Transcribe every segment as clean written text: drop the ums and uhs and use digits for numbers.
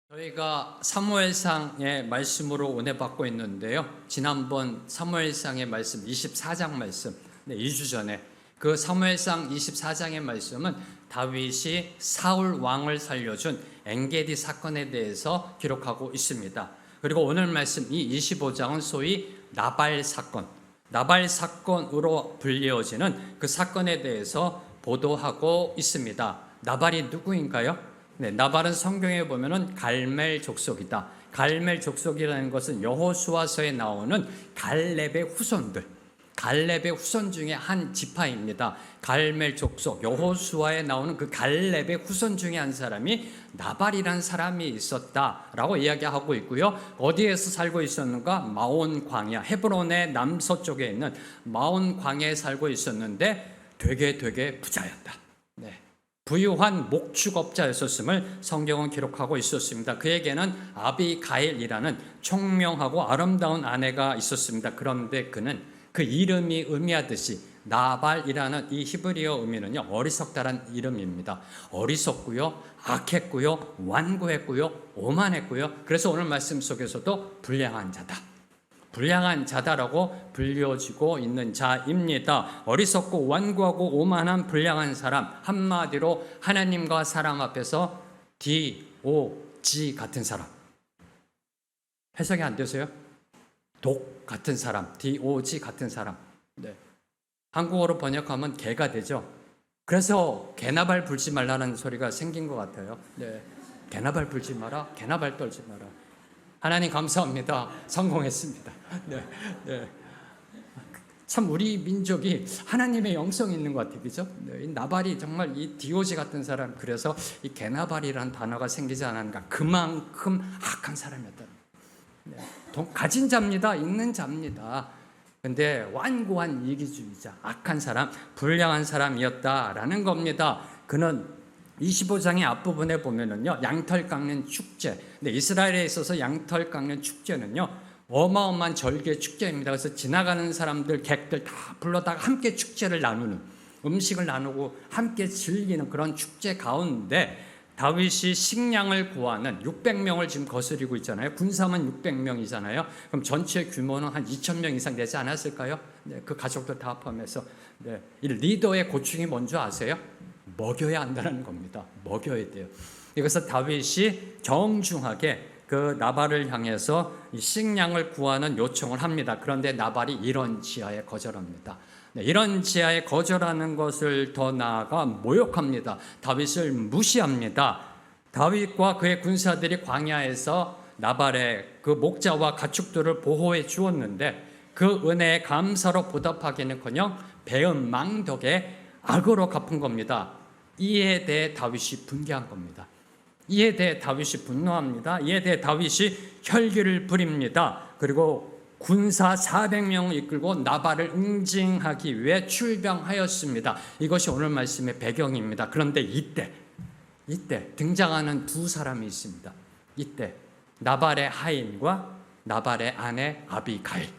저희가 사무엘상의 말씀으로 은혜 받고 있는데요. 지난번 사무엘상의 말씀 24장 말씀 2주 전에 그 사무엘상 24장의 말씀은 다윗이 사울 왕을 살려준 엔게디 사건에 대해서 기록하고 있습니다. 그리고 오늘 말씀 이 25장은 소위 나발 사건으로 불리워지는 그 사건에 대해서 보도하고 있습니다. 나발이 누구인가요? 나발은 성경에 보면은 갈멜 족속이다. 갈멜 족속이라는 것은 여호수아서에 나오는 갈렙의 후손 중에 한 지파입니다. 갈멜 족속, 여호수아에 나오는 그 갈렙의 후손 중에 한 사람이 나발이라는 사람이 있었다라고 이야기하고 있고요. 어디에서 살고 있었는가? 마온 광야, 헤브론의 남서쪽에 있는 마온 광야에 살고 있었는데 되게 부자였다. 부유한 목축업자였었음을 성경은 기록하고 있었습니다. 그에게는 아비가일이라는 총명하고 아름다운 아내가 있었습니다. 그런데 그는 그 이름이 의미하듯이 나발이라는 이 히브리어 의미는요, 어리석다란 이름입니다. 어리석고요, 악했고요, 완고했고요, 오만했고요. 그래서 오늘 말씀 속에서도 불량한 자다라고 불려지고 있는 자입니다. 어리석고 완고하고 오만한 불량한 사람, 한마디로 하나님과 사람 앞에서 DOG 같은 사람. 해석이 안 되세요? 독 같은 사람, DOG 같은 사람. 한국어로 번역하면 개가 되죠. 그래서 개나발 불지 말라는 소리가 생긴 것 같아요. 개나발 불지 마라, 개나발 떨지 마라. 하나님 감사합니다. 성공했습니다. 참 우리 민족이 하나님의 영성이 있는 것 같아요. 그죠? 이 나발이 정말 이 디오지 같은 사람, 그래서 이 개나발이라는 단어가 생기지 않았는가. 그만큼 악한 사람이었다. 가진 자입니다. 있는 자입니다. 근데 완고한 이기주의자, 악한 사람, 불량한 사람이었다라는 겁니다. 그는 25장의 앞부분에 보면은요, 양털 깎는 축제. 근데 이스라엘에 있어서 양털 깎는 축제는요, 어마어마한 절개 축제입니다. 그래서 지나가는 사람들, 객들 다 불러다가 함께 축제를 나누는, 음식을 나누고 함께 즐기는 그런 축제 가운데 다윗이 식량을 구하는 600명을 지금 거스리고 있잖아요. 군사만 600명이잖아요. 그럼 전체 규모는 한 2,000명 이상 되지 않았을까요? 그 가족들 다 포함해서. 이 리더의 고충이 뭔지 아세요? 먹여야 한다는 겁니다. 먹여야 돼요. 이것을 다윗이 정중하게 그 나발을 향해서 식량을 구하는 요청을 합니다. 그런데 나발이 이런 지하에 거절합니다. 이런 지하에 거절하는 것을 더 나아가 모욕합니다. 다윗을 무시합니다. 다윗과 그의 군사들이 광야에서 나발의 그 목자와 가축들을 보호해 주었는데 그 은혜에 감사로 보답하기는커녕 배은망덕에 악으로 갚은 겁니다. 이에 대해 다윗이 분개한 겁니다. 이에 대해 다윗이 분노합니다. 이에 대해 다윗이 혈기를 부립니다. 그리고 군사 400명을 이끌고 나발을 응징하기 위해 출병하였습니다. 이것이 오늘 말씀의 배경입니다. 그런데 이때 등장하는 두 사람이 있습니다. 이때 나발의 하인과 나발의 아내 아비가일,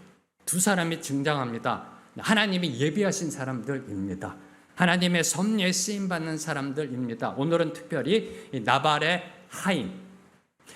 두 사람이 등장합니다. 하나님이 예비하신 사람들입니다. 하나님의 섭리에 쓰임받는 사람들입니다. 오늘은 특별히 나발의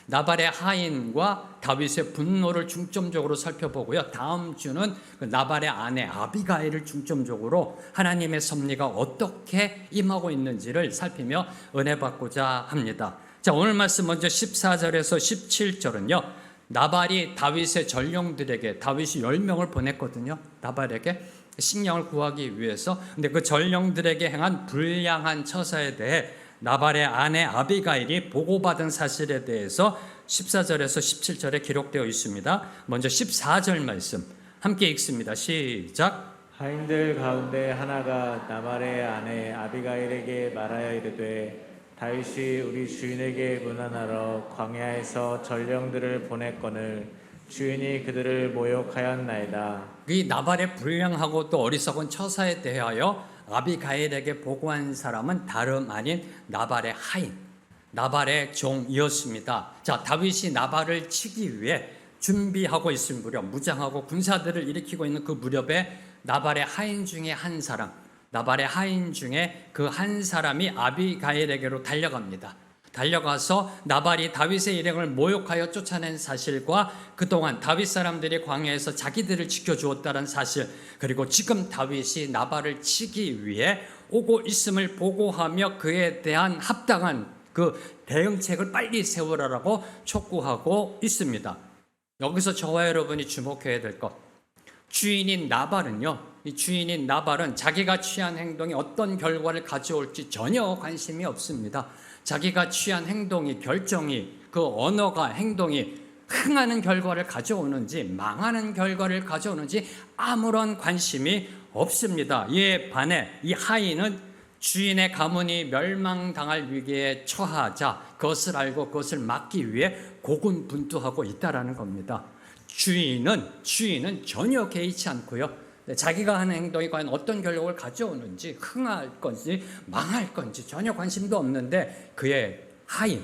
하인과 다윗의 분노를 중점적으로 살펴보고요. 다음 주는 나발의 아내 아비가일을 중점적으로 하나님의 섭리가 어떻게 임하고 있는지를 살피며 은혜 받고자 합니다. 자, 오늘 말씀 먼저 14절에서 17절은요. 나발이 다윗의 전령들에게, 다윗이 10명을 보냈거든요. 나발에게 식량을 구하기 위해서. 근데 그 전령들에게 행한 불량한 처사에 대해 나발의 아내 아비가일이 보고받은 사실에 대해서 14절에서 17절에 기록되어 있습니다. 먼저 14절 말씀 함께 읽습니다. 시작. 하인들 가운데 하나가 나발의 아내 아비가일에게 말하여 이르되 다윗이 우리 주인에게 문안하러 광야에서 전령들을 보냈거늘 주인이 그들을 모욕하였나이다. 이 나발의 불량하고 또 어리석은 처사에 대하여 아비가일에게 보고한 사람은 다름 아닌 나발의 하인, 나발의 종이었습니다. 자, 다윗이 나발을 치기 위해 준비하고 있을 무렵, 무장하고 군사들을 일으키고 있는 그 무렵에 나발의 하인 중에 그 한 사람이 아비가일에게로 달려갑니다. 달려가서 나발이 다윗의 일행을 모욕하여 쫓아낸 사실과 그동안 다윗 사람들이 광야에서 자기들을 지켜주었다는 사실, 그리고 지금 다윗이 나발을 치기 위해 오고 있음을 보고하며 그에 대한 합당한 그 대응책을 빨리 세우라고 촉구하고 있습니다. 여기서 저와 여러분이 주목해야 될 것, 주인인 나발은요, 이 주인인 나발은 자기가 취한 행동이 어떤 결과를 가져올지 전혀 관심이 없습니다. 자기가 취한 행동이, 결정이, 그 언어가, 행동이 흥하는 결과를 가져오는지 망하는 결과를 가져오는지 아무런 관심이 없습니다. 이에 반해 이 하인은 주인의 가문이 멸망당할 위기에 처하자 그것을 알고 그것을 막기 위해 고군분투하고 있다라는 겁니다. 주인은 전혀 개의치 않고요. 자기가 하는 행동이 과연 어떤 결과를 가져오는지, 흥할 건지 망할 건지 전혀 관심도 없는데 그의 하인,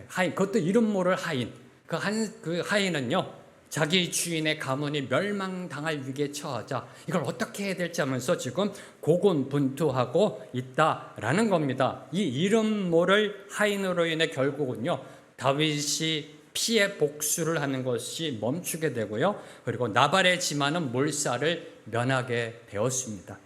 하인, 그것도 이름 모를 하인, 그 하인은요, 자기 주인의 가문이 멸망당할 위기에 처하자 이걸 어떻게 해야 될지 하면서 지금 고군분투하고 있다라는 겁니다. 이 이름 모를 하인으로 인해 결국은요, 다윗이 피해 복수를 하는 것이 멈추게 되고요, 그리고 나발의 지만은 몰살을 면하게 되었습니다.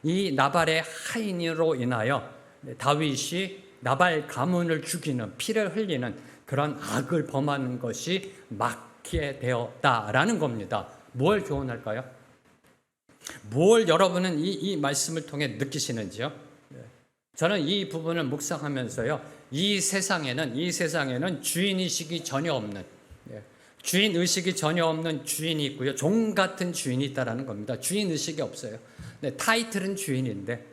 이 나발의 하인으로 인하여 다윗이 나발 가문을 죽이는, 피를 흘리는 그런 악을 범하는 것이 막게 되었다라는 겁니다. 뭘 교훈할까요? 뭘 여러분은 이 말씀을 통해 느끼시는지요? 저는 이 부분을 묵상하면서요, 이 세상에는 주인의식이 전혀 없는, 주인의식이 전혀 없는 주인이 있고요, 종 같은 주인이 있다는 겁니다. 주인의식이 없어요. 타이틀은 주인인데,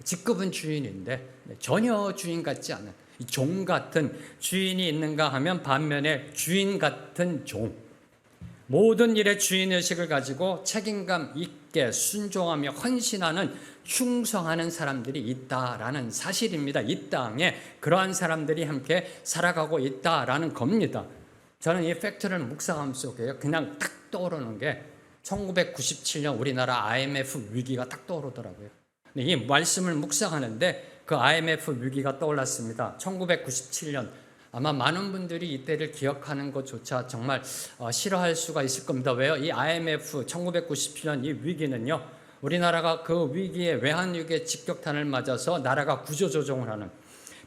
직급은 주인인데 전혀 주인 같지 않은 종 같은 주인이 있는가 하면 반면에 주인 같은 종, 모든 일에 주인의식을 가지고 책임감 있게 순종하며 헌신하는, 충성하는 사람들이 있다라는 사실입니다. 이 땅에 그러한 사람들이 함께 살아가고 있다라는 겁니다. 저는 이 팩트를 묵상함 속에 그냥 딱 떠오르는 게 1997년 우리나라 IMF 위기가 딱 떠오르더라고요. 이 말씀을 묵상하는데 그 IMF 위기가 떠올랐습니다. 1997년, 아마 많은 분들이 이때를 기억하는 것조차 정말 싫어할 수가 있을 겁니다. 왜요? 이 IMF 1997년 이 위기는요, 우리나라가 그 위기에, 외환위기의 직격탄을 맞아서 나라가 구조조정을 하는,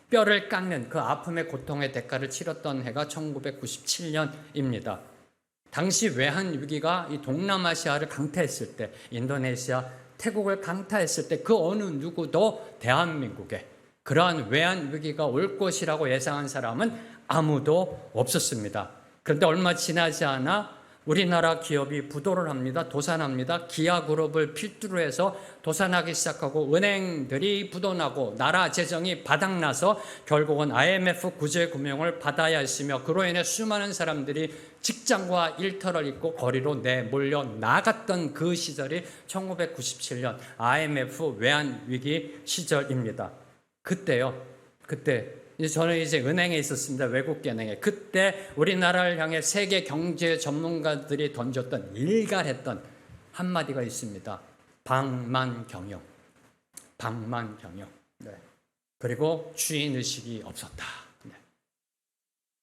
뼈를 깎는 그 아픔의 고통의 대가를 치렀던 해가 1997년입니다. 당시 외환위기가 이 동남아시아를 강타했을 때, 인도네시아, 태국을 강타했을 때 그 어느 누구도 대한민국에 그러한 외환위기가 올 것이라고 예상한 사람은 아무도 없었습니다. 그런데 얼마 지나지 않아 우리나라 기업이 부도를 합니다. 도산합니다. 기아그룹을 필두로 해서 도산하기 시작하고 은행들이 부도나고 나라 재정이 바닥나서 결국은 IMF 구제금융을 받아야 했으며 그로 인해 수많은 사람들이 직장과 일터를 잃고 거리로 내몰려 나갔던 그 시절이 1997년 IMF 외환위기 시절입니다. 그때 저는 이제 은행에 있었습니다. 외국계 은행에. 그때 우리나라를 향해 세계 경제 전문가들이 던졌던, 일갈했던 한마디가 있습니다. 방만경영. 그리고 주인의식이 없었다.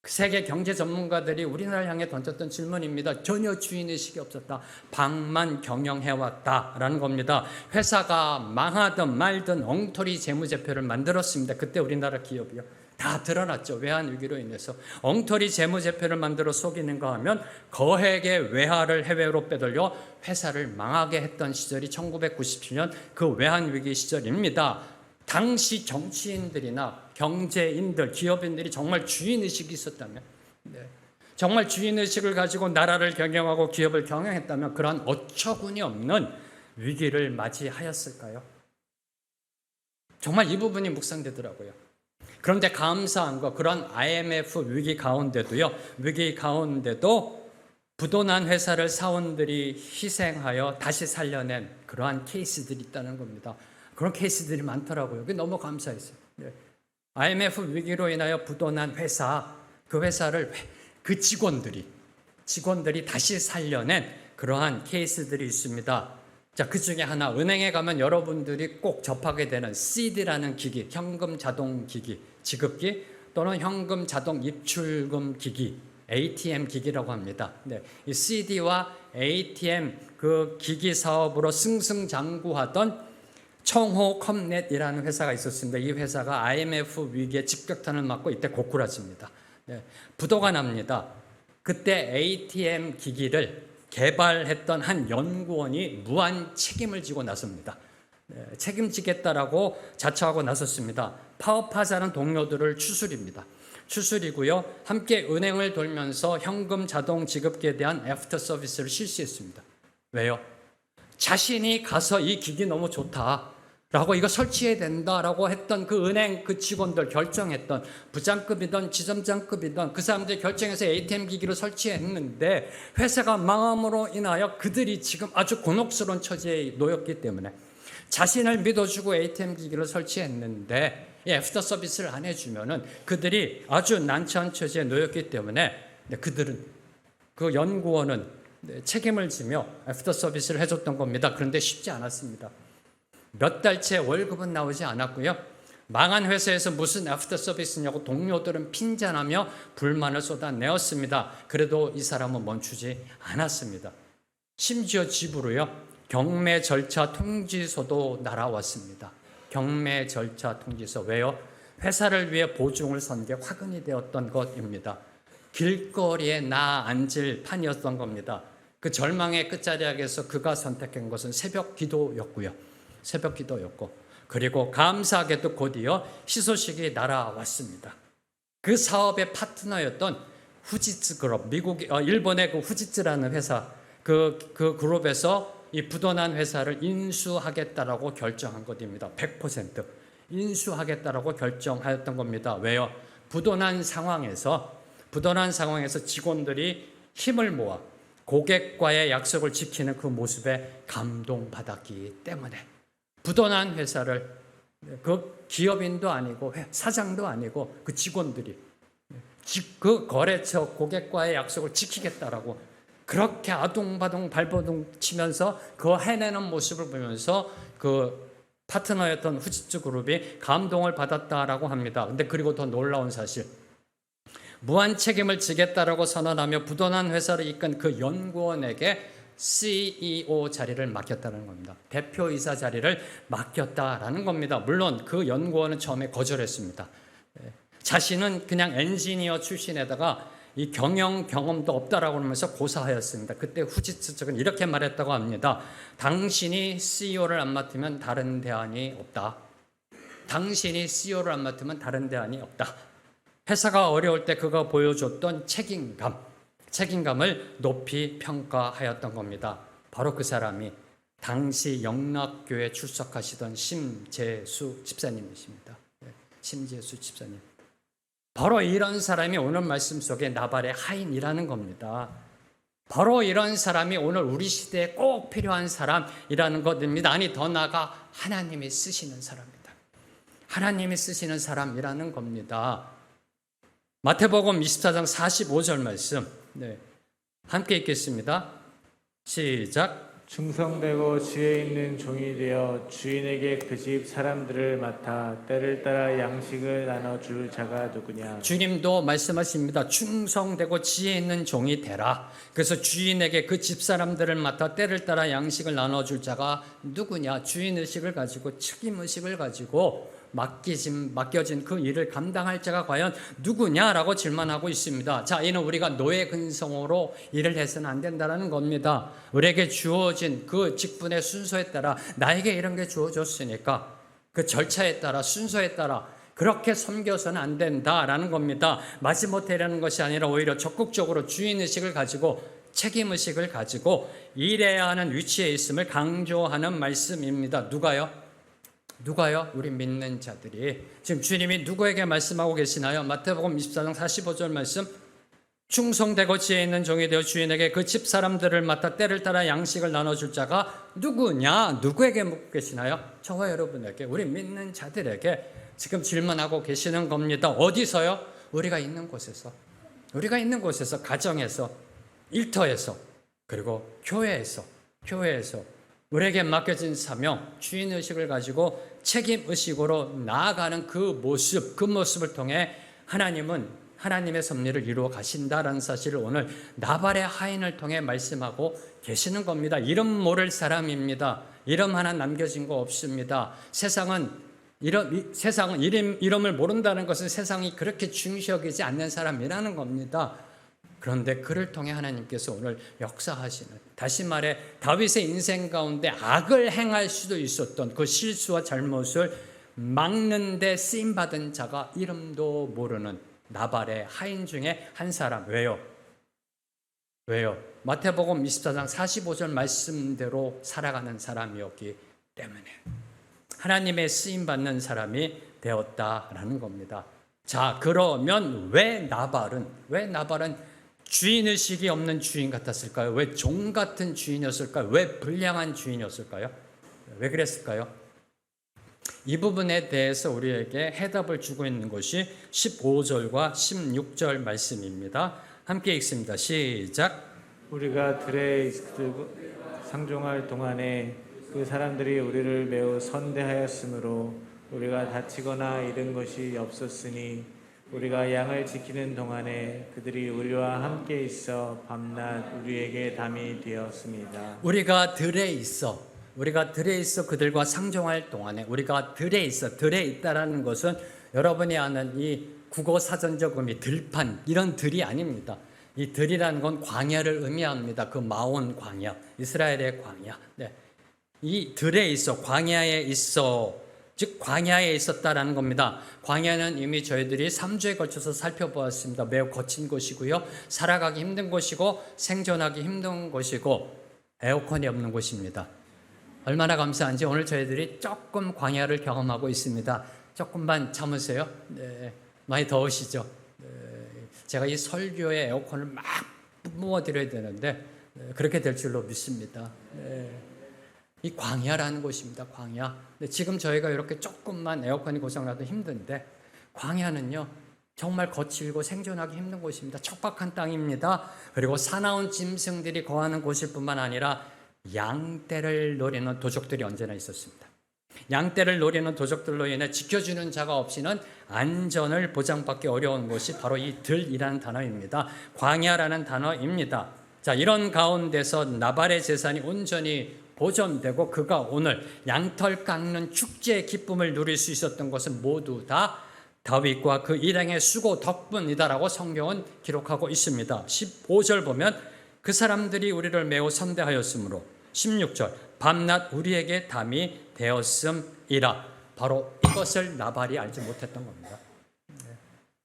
세계 경제 전문가들이 우리나라를 향해 던졌던 질문입니다. 전혀 주인의식이 없었다. 방만경영해왔다라는 겁니다. 회사가 망하든 말든 엉터리 재무제표를 만들었습니다. 그때 우리나라 기업이요. 다 드러났죠. 외환위기로 인해서. 엉터리 재무제표를 만들어 속이는가 하면 거액의 외화를 해외로 빼돌려 회사를 망하게 했던 시절이 1997년 그 외환위기 시절입니다. 당시 정치인들이나 경제인들, 기업인들이 정말 주인의식이 있었다면, 정말 주인의식을 가지고 나라를 경영하고 기업을 경영했다면 그러한 어처구니 없는 위기를 맞이하였을까요? 정말 이 부분이 묵상되더라고요. 그런데 감사한 거, 그런 IMF 위기 가운데도 부도난 회사를 사원들이 희생하여 다시 살려낸 그러한 케이스들이 있다는 겁니다. 그런 케이스들이 많더라고요. 그게 너무 감사했어요. IMF 위기로 인하여 부도난 회사, 그 회사를 그 직원들이 다시 살려낸 그러한 케이스들이 있습니다. 자, 그 중에 하나, 은행에 가면 여러분들이 꼭 접하게 되는 CD라는 기기, 현금 자동 기기, 지급기, 또는 현금 자동 입출금 기기, ATM 기기라고 합니다. 네, 이 CD와 ATM 그 기기 사업으로 승승장구하던 청호컴넷이라는 회사가 있었습니다. 이 회사가 IMF 위기에 직격탄을 맞고 이때 고꾸라집니다. 네, 부도가 납니다. 그때 ATM 기기를 개발했던 한 연구원이 무한 책임을 지고 나섭니다. 네, 책임지겠다라고 자처하고 나섰습니다. 파업하자는 동료들을 추술이고요. 함께 은행을 돌면서 현금 자동 지급기에 대한 애프터 서비스를 실시했습니다. 왜요? 자신이 가서 이 기기 너무 좋다라고 이거 설치해야 된다라고 했던 그 은행 그 직원들 결정했던 부장급이든 지점장급이든 그 사람들이 결정해서 ATM 기기를 설치했는데 회사가 망함으로 인하여 그들이 지금 아주 곤혹스러운 처지에 놓였기 때문에 자신을 믿어주고 ATM 기기를 설치했는데 애프터 서비스를 안 해주면은 그들이 아주 난처한 처지에 놓였기 때문에 그들은 그 연구원은 책임을 지며 애프터 서비스를 해줬던 겁니다. 그런데 쉽지 않았습니다. 몇 달째 월급은 나오지 않았고요. 망한 회사에서 무슨 애프터 서비스냐고 동료들은 핀잔하며 불만을 쏟아내었습니다. 그래도 이 사람은 멈추지 않았습니다. 심지어 집으로요. 경매 절차 통지서도 날아왔습니다. 경매 절차 통지서. 왜요? 회사를 위해 보증을 선 게 화근이 되었던 것입니다. 길거리에 나 앉을 판이었던 겁니다. 그 절망의 끝자락에서 그가 선택한 것은 새벽 기도였고요. 새벽 기도였고, 그리고 감사하게도 곧이어 희소식이 날아왔습니다. 그 사업의 파트너였던 후지츠 그룹, 일본의 그 후지츠라는 회사, 그 그룹에서 이 부도난 회사를 인수하겠다라고 결정한 것입니다. 100% 인수하겠다라고 결정하였던 겁니다. 왜요? 부도난 상황에서 직원들이 힘을 모아 고객과의 약속을 지키는 그 모습에 감동받았기 때문에 부도난 회사를 그 기업인도 아니고 사장도 아니고 그 직원들이 그 거래처 고객과의 약속을 지키겠다라고 그렇게 아둥바둥 발버둥 치면서 그 해내는 모습을 보면서 그 파트너였던 후지츠 그룹이 감동을 받았다라고 합니다. 근데 그리고 더 놀라운 사실, 무한 책임을 지겠다라고 선언하며 부도난 회사를 이끈 그 연구원에게 CEO 자리를 맡겼다는 겁니다. 대표이사 자리를 맡겼다라는 겁니다. 물론 그 연구원은 처음에 거절했습니다. 자신은 그냥 엔지니어 출신에다가 이 경영 경험도 없다라고 하면서 고사하였습니다. 그때 후지츠 측은 이렇게 말했다고 합니다. 당신이 CEO를 안 맡으면 다른 대안이 없다. 당신이 CEO를 안 맡으면 다른 대안이 없다. 회사가 어려울 때 그가 보여줬던 책임감을 높이 평가하였던 겁니다. 바로 그 사람이 당시 영락교회 출석하시던 심재수 집사님이십니다. 심재수 집사님. 바로 이런 사람이 오늘 말씀 속에 나발의 하인이라는 겁니다. 바로 이런 사람이 오늘 우리 시대에 꼭 필요한 사람이라는 것입니다. 아니, 더 나아가 하나님이 쓰시는 사람입니다. 하나님이 쓰시는 사람이라는 겁니다. 마태복음 24장 45절 말씀, 함께 읽겠습니다. 시작. 충성되고 지혜 있는 종이 되어 주인에게 그 집 사람들을 맡아 때를 따라 양식을 나눠줄 자가 누구냐. 주님도 말씀하십니다. 충성되고 지혜 있는 종이 되라. 그래서 주인에게 그 집 사람들을 맡아 때를 따라 양식을 나눠줄 자가 누구냐. 주인의식을 가지고 책임의식을 가지고 맡겨진 그 일을 감당할 자가 과연 누구냐라고 질문하고 있습니다. 자, 이는 우리가 노예 근성으로 일을 해서는 안 된다는 겁니다. 우리에게 주어진 그 직분의 순서에 따라 나에게 이런 게 주어졌으니까 그 절차에 따라 순서에 따라 그렇게 섬겨서는 안 된다라는 겁니다. 마지못해라는 것이 아니라 오히려 적극적으로 주인의식을 가지고 책임의식을 가지고 일해야 하는 위치에 있음을 강조하는 말씀입니다. 누가요? 우리 믿는 자들이. 지금 주님이 누구에게 말씀하고 계시나요? 마태복음 24장 45절 말씀. 충성되고 지혜 있는 종이 되어 주인에게 그 집 사람들을 맡아 때를 따라 양식을 나눠줄 자가 누구냐? 누구에게 묻고 계시나요? 저와 여러분에게, 우리 믿는 자들에게 지금 질문하고 계시는 겁니다. 어디서요? 우리가 있는 곳에서, 가정에서, 일터에서, 그리고 교회에서 우리에게 맡겨진 사명, 주인의식을 가지고 책임의식으로 나아가는 그 모습을 통해 하나님은 하나님의 섭리를 이루어 가신다라는 사실을 오늘 나발의 하인을 통해 말씀하고 계시는 겁니다. 이름 모를 사람입니다. 이름 하나 남겨진 거 없습니다. 세상은 이름을 모른다는 것은 세상이 그렇게 중시 여기지 않는 사람이라는 겁니다. 그런데 그를 통해 하나님께서 오늘 역사하시는, 다시 말해 다윗의 인생 가운데 악을 행할 수도 있었던 그 실수와 잘못을 막는 데 쓰임받은 자가 이름도 모르는 나발의 하인 중에 한 사람. 왜요? 마태복음 24장 45절 말씀대로 살아가는 사람이었기 때문에 하나님의 쓰임받는 사람이 되었다라는 겁니다. 자, 그러면 왜 나발은 주인의식이 없는 주인 같았을까요? 왜 종 같은 주인이었을까요? 왜 불량한 주인이었을까요? 왜 그랬을까요? 이 부분에 대해서 우리에게 해답을 주고 있는 것이 15절과 16절 말씀입니다. 함께 읽습니다. 시작. 우리가 들에 상종할 동안에 그 사람들이 우리를 매우 선대하였으므로 우리가 다치거나 잃은 것이 없었으니 우리가 양을 지키는 동안에 그들이 우리와 함께 있어 밤낮 우리에게 담이 되었습니다. 우리가 들에 있어 그들과 상종할 동안에, 우리가 들에 있다라는 것은 여러분이 아는 이 국어 사전적 의미, 들판, 이런 들이 아닙니다. 이 들이라는 건 광야를 의미합니다. 그 마온 광야, 이스라엘의 광야. 네. 이 들에 있어, 광야에 있어, 즉 광야에 있었다라는 겁니다. 광야는 이미 저희들이 3주에 걸쳐서 살펴보았습니다. 매우 거친 곳이고요, 살아가기 힘든 곳이고 생존하기 힘든 곳이고 에어컨이 없는 곳입니다. 얼마나 감사한지 오늘 저희들이 조금 광야를 경험하고 있습니다. 조금만 참으세요. 네, 많이 더우시죠? 네, 제가 이 설교에 에어컨을 막 뿜어드려야 되는데 그렇게 될 줄로 믿습니다. 네. 이 광야라는 곳입니다. 광야. 근데 지금 저희가 이렇게 조금만 에어컨이 고장나도 힘든데 광야는요 정말 거칠고 생존하기 힘든 곳입니다. 척박한 땅입니다. 그리고 사나운 짐승들이 거하는 곳일 뿐만 아니라 양떼를 노리는 도적들이 언제나 있었습니다. 양떼를 노리는 도적들로 인해 지켜주는 자가 없이는 안전을 보장받기 어려운 곳이 바로 이 들이라는 단어입니다. 광야라는 단어입니다. 자, 이런 가운데서 나발의 재산이 온전히 보존되고 그가 오늘 양털 깎는 축제의 기쁨을 누릴 수 있었던 것은 모두 다 다윗과 그 일행의 수고 덕분이다라고 성경은 기록하고 있습니다. 15절 보면 그 사람들이 우리를 매우 선대하였으므로, 16절 밤낮 우리에게 담이 되었음이라. 바로 이것을 나발이 알지 못했던 겁니다.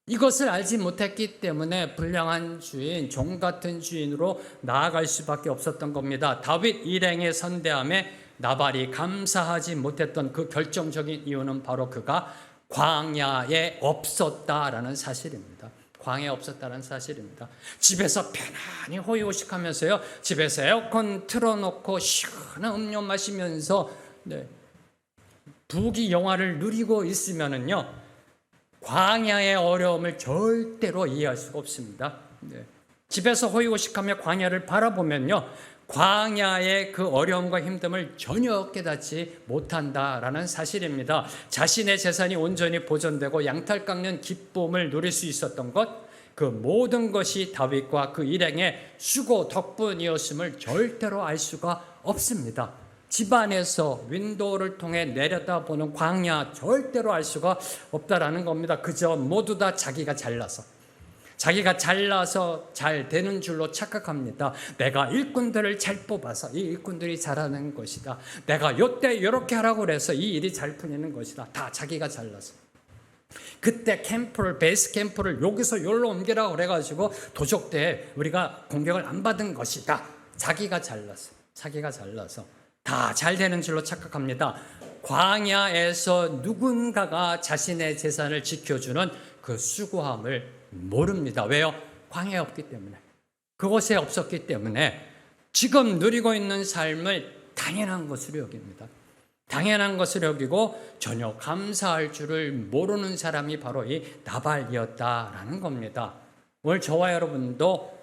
이것을 알지 못했기 때문에 불량한 주인, 종 같은 주인으로 나아갈 수밖에 없었던 겁니다. 다윗 일행의 선대함에 나발이 감사하지 못했던 그 결정적인 이유는 바로 그가 광야에 없었다라는 사실입니다. 광야에 없었다는 사실입니다. 집에서 편안히 호의호식하면서요, 집에서 에어컨 틀어놓고 시원한 음료 마시면서 부귀 영화를 누리고 있으면은요 광야의 어려움을 절대로 이해할 수가 없습니다. 집에서 호의호식하며 광야를 바라보면요 광야의 그 어려움과 힘듦을 전혀 깨닫지 못한다라는 사실입니다. 자신의 재산이 온전히 보존되고 양털 깎는 기쁨을 누릴 수 있었던 것, 그 모든 것이 다윗과 그 일행의 수고 덕분이었음을 절대로 알 수가 없습니다. 집안에서 윈도우를 통해 내려다보는 광야 절대로 알 수가 없다라는 겁니다. 그저 모두 다 자기가 잘나서 잘 되는 줄로 착각합니다. 내가 일꾼들을 잘 뽑아서 이 일꾼들이 잘하는 것이다. 내가 요때 이렇게 하라고 그래서 이 일이 잘 풀리는 것이다. 다 자기가 잘나서. 그때 베이스 캠프를 여기서 여기로 옮기라고 그래가지고 도적대에 우리가 공격을 안 받은 것이다. 자기가 잘나서 다 잘 되는 줄로 착각합니다. 광야에서 누군가가 자신의 재산을 지켜주는 그 수고함을 모릅니다. 왜요? 광야에 없기 때문에, 그곳에 없었기 때문에 지금 누리고 있는 삶을 당연한 것으로 여깁니다. 당연한 것을 여기고 전혀 감사할 줄을 모르는 사람이 바로 이 나발이었다라는 겁니다. 오늘 저와 여러분도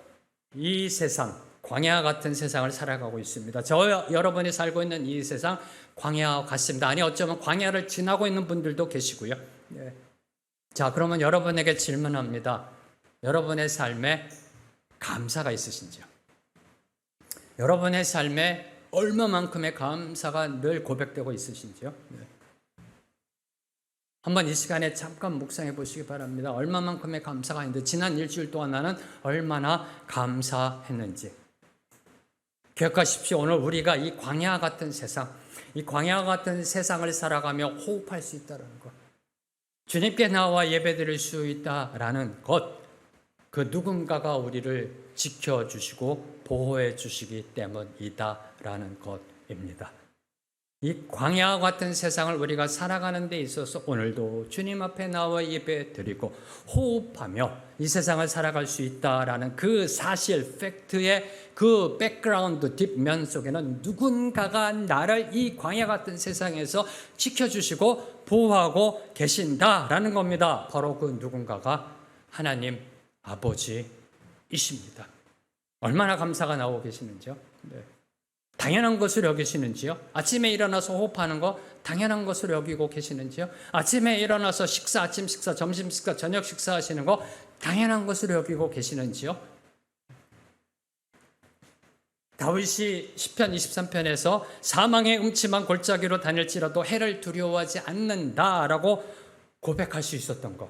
이 세상, 광야 같은 세상을 살아가고 있습니다. 여러분이 살고 있는 이 세상 광야 같습니다. 아니 어쩌면 광야를 지나고 있는 분들도 계시고요. 자, 그러면 여러분에게 질문합니다. 여러분의 삶에 감사가 있으신지요? 여러분의 삶에 얼마만큼의 감사가 늘 고백되고 있으신지요? 네. 한번 이 시간에 잠깐 묵상해 보시기 바랍니다. 얼마만큼의 감사가 있는데 지난 일주일 동안 나는 얼마나 감사했는지. 기억하십시오. 오늘 우리가 이 광야 같은 세상, 이 광야 같은 세상을 살아가며 호흡할 수 있다는 것, 주님께 나와 예배드릴 수 있다라는 것, 그 누군가가 우리를 지켜주시고 보호해 주시기 때문이다라는 것입니다. 이 광야 같은 세상을 우리가 살아가는 데 있어서 오늘도 주님 앞에 나와 예배드리고 호흡하며 이 세상을 살아갈 수 있다라는 그 사실, 팩트의 그 백그라운드 뒷면 속에는 누군가가 나를 이 광야 같은 세상에서 지켜주시고 보호하고 계신다라는 겁니다. 바로 그 누군가가 하나님 아버지이십니다. 얼마나 감사가 나오고 계시는지요? 네. 당연한 것으로 여기시는지요? 아침에 일어나서 호흡하는 거 당연한 것으로 여기고 계시는지요? 아침에 일어나서 식사, 아침 식사, 점심 식사, 저녁 식사 하시는 거 당연한 것으로 여기고 계시는지요? 다윗이 시편 23편에서 사망의 음침한 골짜기로 다닐지라도 해를 두려워하지 않는다라고 고백할 수 있었던 것.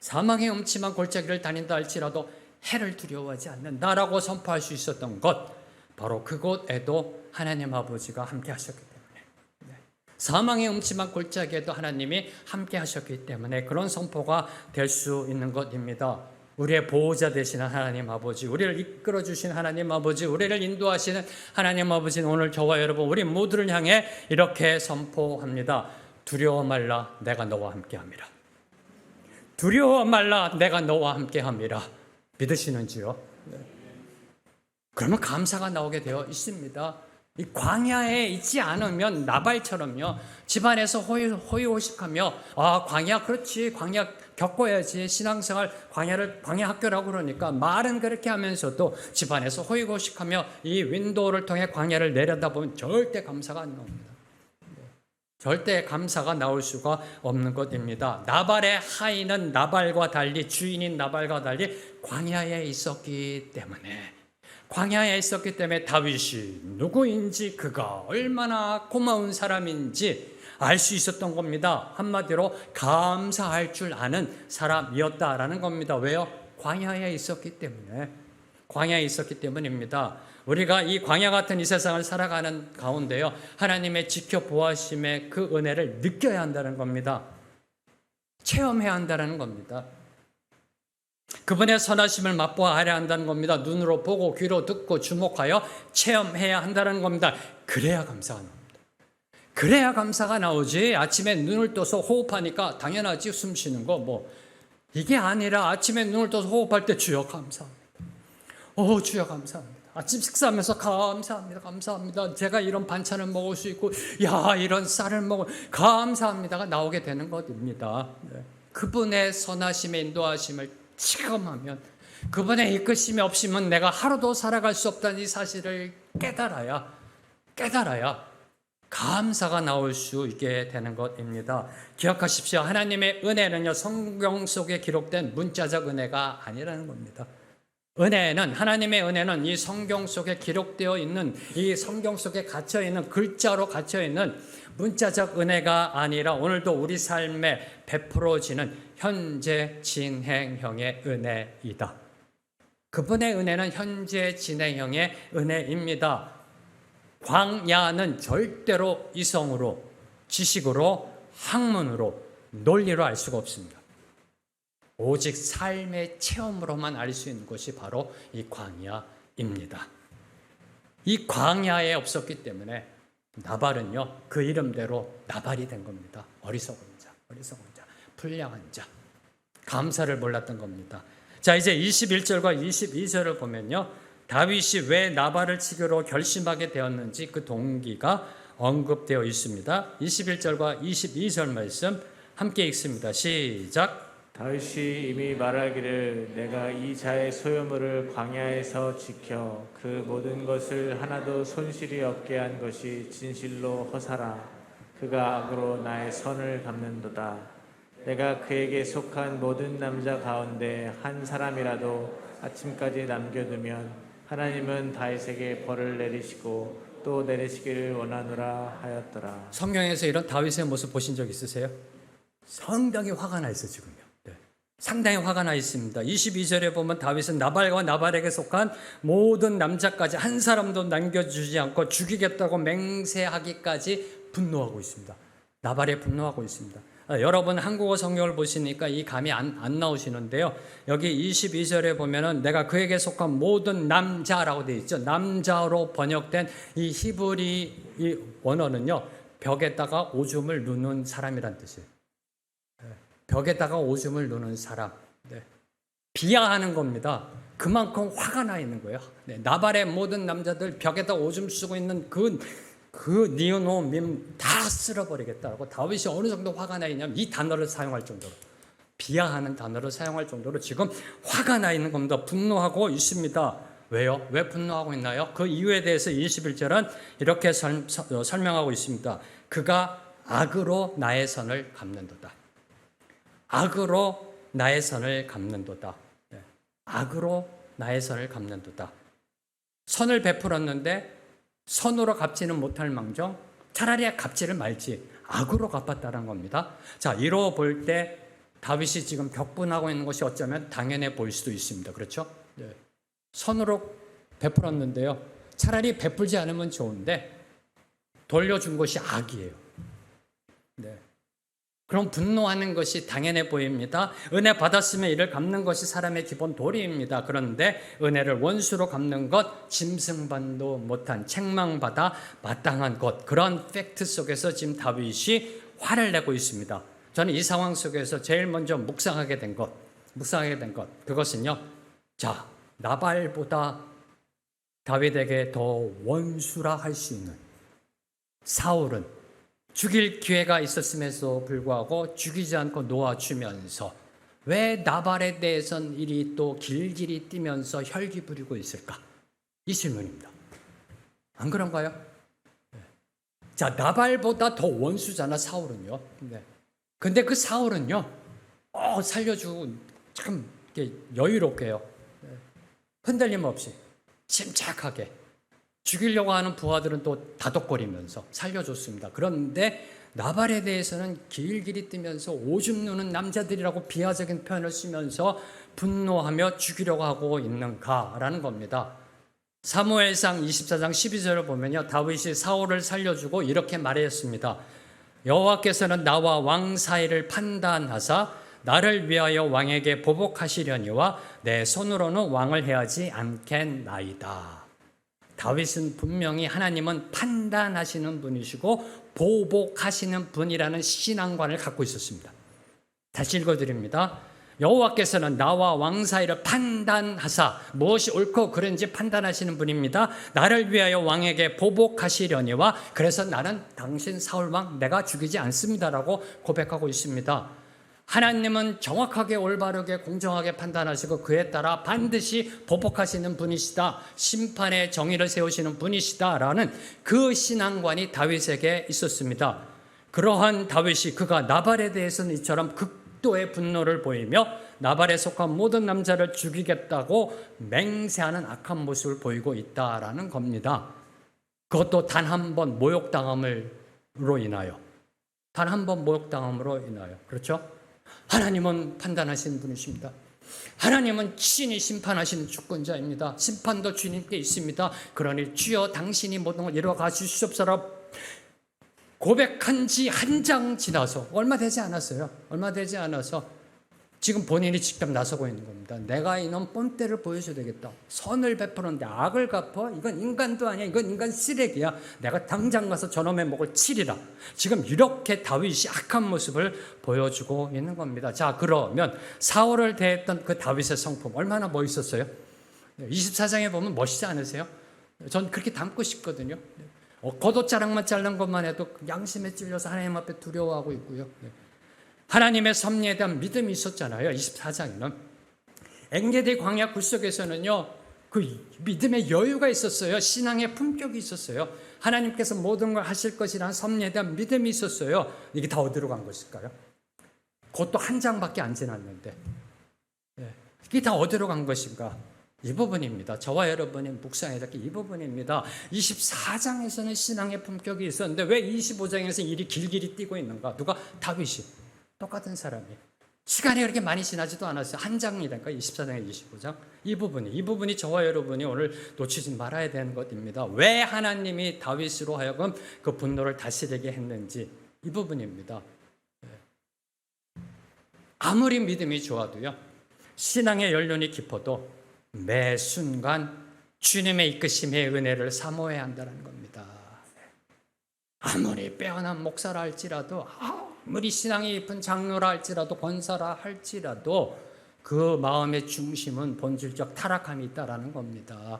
사망의 음침한 골짜기를 다닌다 할지라도 해를 두려워하지 않는다라고 선포할 수 있었던 것. 바로 그곳에도 하나님 아버지가 함께 하셨기 때문에, 사망의 음침한 골짜기에도 하나님이 함께 하셨기 때문에 그런 선포가 될 수 있는 것입니다. 우리의 보호자 되시는 하나님 아버지, 우리를 이끌어 주신 하나님 아버지, 우리를 인도하시는 하나님 아버지는 오늘 저와 여러분 우리 모두를 향해 이렇게 선포합니다. 두려워 말라, 내가 너와 함께함이라. 두려워 말라, 내가 너와 함께함이라. 믿으시는지요? 그러면 감사가 나오게 되어 있습니다. 이 광야에 있지 않으면 나발처럼요, 집안에서 호의호식하며 광야 그렇지, 광야 겪어야지, 신앙생활 광야 학교라고 그러니까 말은 그렇게 하면서도 집안에서 호의호식하며 이 윈도우를 통해 광야를 내려다보면 절대 감사가 안 나옵니다. 절대 감사가 나올 수가 없는 것입니다. 나발의 하인은 나발과 달리, 주인인 나발과 달리 광야에 있었기 때문에, 광야에 있었기 때문에 다윗이 누구인지, 그가 얼마나 고마운 사람인지 알 수 있었던 겁니다. 한마디로 감사할 줄 아는 사람이었다라는 겁니다. 왜요? 광야에 있었기 때문에. 광야에 있었기 때문입니다. 우리가 이 광야 같은 이 세상을 살아가는 가운데요, 하나님의 지켜보아심의 그 은혜를 느껴야 한다는 겁니다. 체험해야 한다는 겁니다. 그분의 선하심을 맛보아야 한다는 겁니다. 눈으로 보고 귀로 듣고 주목하여 체험해야 한다는 겁니다. 그래야 감사가 나옵니다. 그래야 감사가 나오지, 아침에 눈을 떠서 호흡하니까 당연하지, 숨 쉬는 거 이게 아니라 아침에 눈을 떠서 호흡할 때 주여 감사합니다. 주여 감사합니다. 아침 식사하면서 감사합니다. 제가 이런 반찬을 먹을 수 있고, 이런 쌀을 먹을, 감사합니다가 나오게 되는 것입니다. 그분의 선하심의 인도하심을 체험하면, 그분의 이끄심이 없으면 내가 하루도 살아갈 수 없다는 이 사실을 깨달아야 감사가 나올 수 있게 되는 것입니다. 기억하십시오. 하나님의 은혜는요, 성경 속에 기록된 문자적 은혜가 아니라는 겁니다. 하나님의 은혜는 이 성경 속에 기록되어 있는, 이 성경 속에 갇혀 있는, 글자로 갇혀 있는 문자적 은혜가 아니라 오늘도 우리 삶에 베풀어지는 현재 진행형의 은혜이다. 그분의 은혜는 현재 진행형의 은혜입니다. 광야는 절대로 이성으로, 지식으로, 학문으로, 논리로 알 수가 없습니다. 오직 삶의 체험으로만 알 수 있는 것이 바로 이 광야입니다. 이 광야에 없었기 때문에 나발은요, 그 이름대로 나발이 된 겁니다. 어리석은 자, 불량한 자, 감사를 몰랐던 겁니다. 자, 이제 21절과 22절을 보면요, 다윗이 왜 나발을 치기로 결심하게 되었는지 그 동기가 언급되어 있습니다. 21절과 22절 말씀 함께 읽습니다. 시작. 다윗이 이미 말하기를 내가 이 자의 소유물을 광야에서 지켜 그 모든 것을 하나도 손실이 없게 한 것이 진실로 허사라. 그가 악으로 나의 선을 갚는도다. 내가 그에게 속한 모든 남자 가운데 한 사람이라도 아침까지 남겨두면 하나님은 다윗에게 벌을 내리시고 또 내리시기를 원하노라 하였더라. 성경에서 이런 다윗의 모습 보신 적 있으세요? 상당히 화가 나 있어 지금요. 네. 상당히 화가 나 있습니다. 22절에 보면 다윗은 나발과 나발에게 속한 모든 남자까지 한 사람도 남겨주지 않고 죽이겠다고 맹세하기까지 분노하고 있습니다. 나발에 분노하고 있습니다. 여러분 한국어 성경을 보시니까 이 감이 안 나오시는데요. 여기 22절에 보면은 내가 그에게 속한 모든 남자라고 되어 있죠. 남자로 번역된 이 히브리 이 원어는요. 벽에다가 오줌을 누는 사람이란 뜻이에요. 벽에다가 오줌을 누는 사람. 네. 비하하는 겁니다. 그만큼 화가 나 있는 거예요. 네. 나발의 모든 남자들 벽에다 오줌 쓰고 있는 그 니오노 밈 다 쓸어버리겠다고 다윗이 어느 정도 화가 나 있냐면 이 단어를 사용할 정도로 비하하는 단어를 사용할 정도로 지금 화가 나 있는 겁니다. 분노하고 있습니다. 왜요? 왜 분노하고 있나요? 그 이유에 대해서 21절은 이렇게 설명하고 있습니다. 그가 악으로 나의 선을 갚는도다. 악으로 나의 선을 갚는도다. 네. 악으로 나의 선을 갚는도다. 선을 베풀었는데 선으로 갚지는 못할 망정 차라리 갚지를 말지 악으로 갚았다는 겁니다. 자, 이로 볼 때 다윗이 지금 격분하고 있는 것이 어쩌면 당연해 보일 수도 있습니다. 그렇죠? 네. 선으로 베풀었는데요. 차라리 베풀지 않으면 좋은데 돌려준 것이 악이에요. 네. 그럼 분노하는 것이 당연해 보입니다. 은혜 받았으면 이를 갚는 것이 사람의 기본 도리입니다. 그런데 은혜를 원수로 갚는 것, 짐승반도 못한 책망받아 마땅한 것, 그런 팩트 속에서 지금 다윗이 화를 내고 있습니다. 저는 이 상황 속에서 제일 먼저 묵상하게 된 것, 그것은요. 자, 나발보다 다윗에게 더 원수라 할 수 있는 사울은 죽일 기회가 있었음에도 불구하고 죽이지 않고 놓아주면서 왜 나발에 대해서는 일이 또 길길이 뛰면서 혈기 부리고 있을까? 이 질문입니다. 안 그런가요? 네. 자, 나발보다 더 원수잖아, 사울은요. 네. 근데 그 사울은요, 살려주고 참 여유롭게요. 네. 흔들림 없이 침착하게. 죽이려고 하는 부하들은 또 다독거리면서 살려줬습니다. 그런데 나발에 대해서는 길길이 뛰면서 오줌 누는 남자들이라고 비하적인 표현을 쓰면서 분노하며 죽이려고 하고 있는가라는 겁니다. 사무엘상 24장 12절을 보면요. 다윗이 사울을 살려주고 이렇게 말했습니다. 여호와께서는 나와 왕 사이를 판단하사 나를 위하여 왕에게 보복하시려니와 내 손으로는 왕을 해하지 않겠나이다. 다윗은 분명히 하나님은 판단하시는 분이시고 보복하시는 분이라는 신앙관을 갖고 있었습니다. 다시 읽어드립니다. 여호와께서는 나와 왕 사이를 판단하사 무엇이 옳고 그른지 판단하시는 분입니다. 나를 위하여 왕에게 보복하시려니와 그래서 나는 당신 사울왕 내가 죽이지 않습니다라고 고백하고 있습니다. 하나님은 정확하게 올바르게 공정하게 판단하시고 그에 따라 반드시 보복하시는 분이시다. 심판의 정의를 세우시는 분이시다라는 그 신앙관이 다윗에게 있었습니다. 그러한 다윗이 그가 나발에 대해서는 이처럼 극도의 분노를 보이며 나발에 속한 모든 남자를 죽이겠다고 맹세하는 악한 모습을 보이고 있다라는 겁니다. 그것도 단 한 번 모욕당함으로 인하여. 단 한 번 모욕당함으로 인하여. 그렇죠? 하나님은 판단하시는 분이십니다. 하나님은 친히 심판하시는 주권자입니다. 심판도 주님께 있습니다. 그러니 주여 당신이 모든 걸 이루어 가주시옵소서 고백한 지 한 장 지나서 얼마 되지 않았어요. 얼마 되지 않아서 지금 본인이 직접 나서고 있는 겁니다. 내가 이놈 뽐때를 보여줘야 되겠다. 선을 베푸는데 악을 갚아? 이건 인간도 아니야. 이건 인간 쓰레기야. 내가 당장 가서 저놈의 목을 치리라. 지금 이렇게 다윗이 악한 모습을 보여주고 있는 겁니다. 자, 그러면 사울을 대했던 그 다윗의 성품 얼마나 멋있었어요? 24장에 보면 멋있지 않으세요? 전 그렇게 담고 싶거든요. 겉옷자락만 자른 것만 해도 양심에 찔려서 하나님 앞에 두려워하고 있고요. 하나님의 섭리에 대한 믿음이 있었잖아요. 24장에는. 엔게디 광야 굴속에서는요. 그 믿음의 여유가 있었어요. 신앙의 품격이 있었어요. 하나님께서 모든 걸 하실 것이라는 섭리에 대한 믿음이 있었어요. 이게 다 어디로 간 것일까요? 그것도 한 장밖에 안 지났는데 이게 다 어디로 간 것인가? 이 부분입니다. 저와 여러분이 묵상해야 될 게 이 부분입니다. 24장에서는 신앙의 품격이 있었는데 왜 25장에서 일이 길길이 뛰고 있는가? 누가? 다윗이. 똑같은 사람이. 시간이 그렇게 많이 지나지도 않았어요. 한 장이니까 24장에 25장. 이 부분이 저와 여러분이 오늘 놓치지 말아야 되는 것입니다. 왜 하나님이 다윗으로 하여금 그 분노를 다스리게 했는지 이 부분입니다. 아무리 믿음이 좋아도요, 신앙의 연륜이 깊어도 매 순간 주님의 이끄심의 은혜를 사모해야 한다는 겁니다. 아무리 빼어난 목사라 할지라도, 아무리 신앙이 깊은 장로라 할지라도, 권사라 할지라도 그 마음의 중심은 본질적 타락함이 있다라는 겁니다.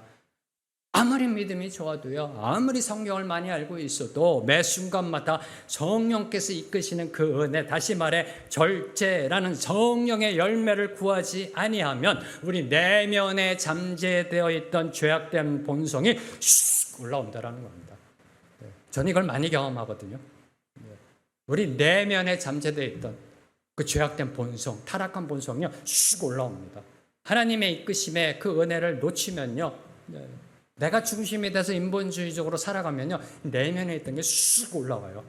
아무리 믿음이 좋아도요, 아무리 성경을 많이 알고 있어도 매 순간마다 성령께서 이끄시는 그 은혜, 다시 말해 절제라는 성령의 열매를 구하지 아니하면 우리 내면에 잠재되어 있던 죄악된 본성이 슉 올라온다라는 겁니다. 저는 이걸 많이 경험하거든요. 우리 내면에 잠재되어 있던 그 죄악된 본성, 타락한 본성이요, 슉 올라옵니다. 하나님의 이끄심에 그 은혜를 놓치면요, 내가 중심이 돼서 인본주의적으로 살아가면요, 내면에 있던 게 쑥 올라와요.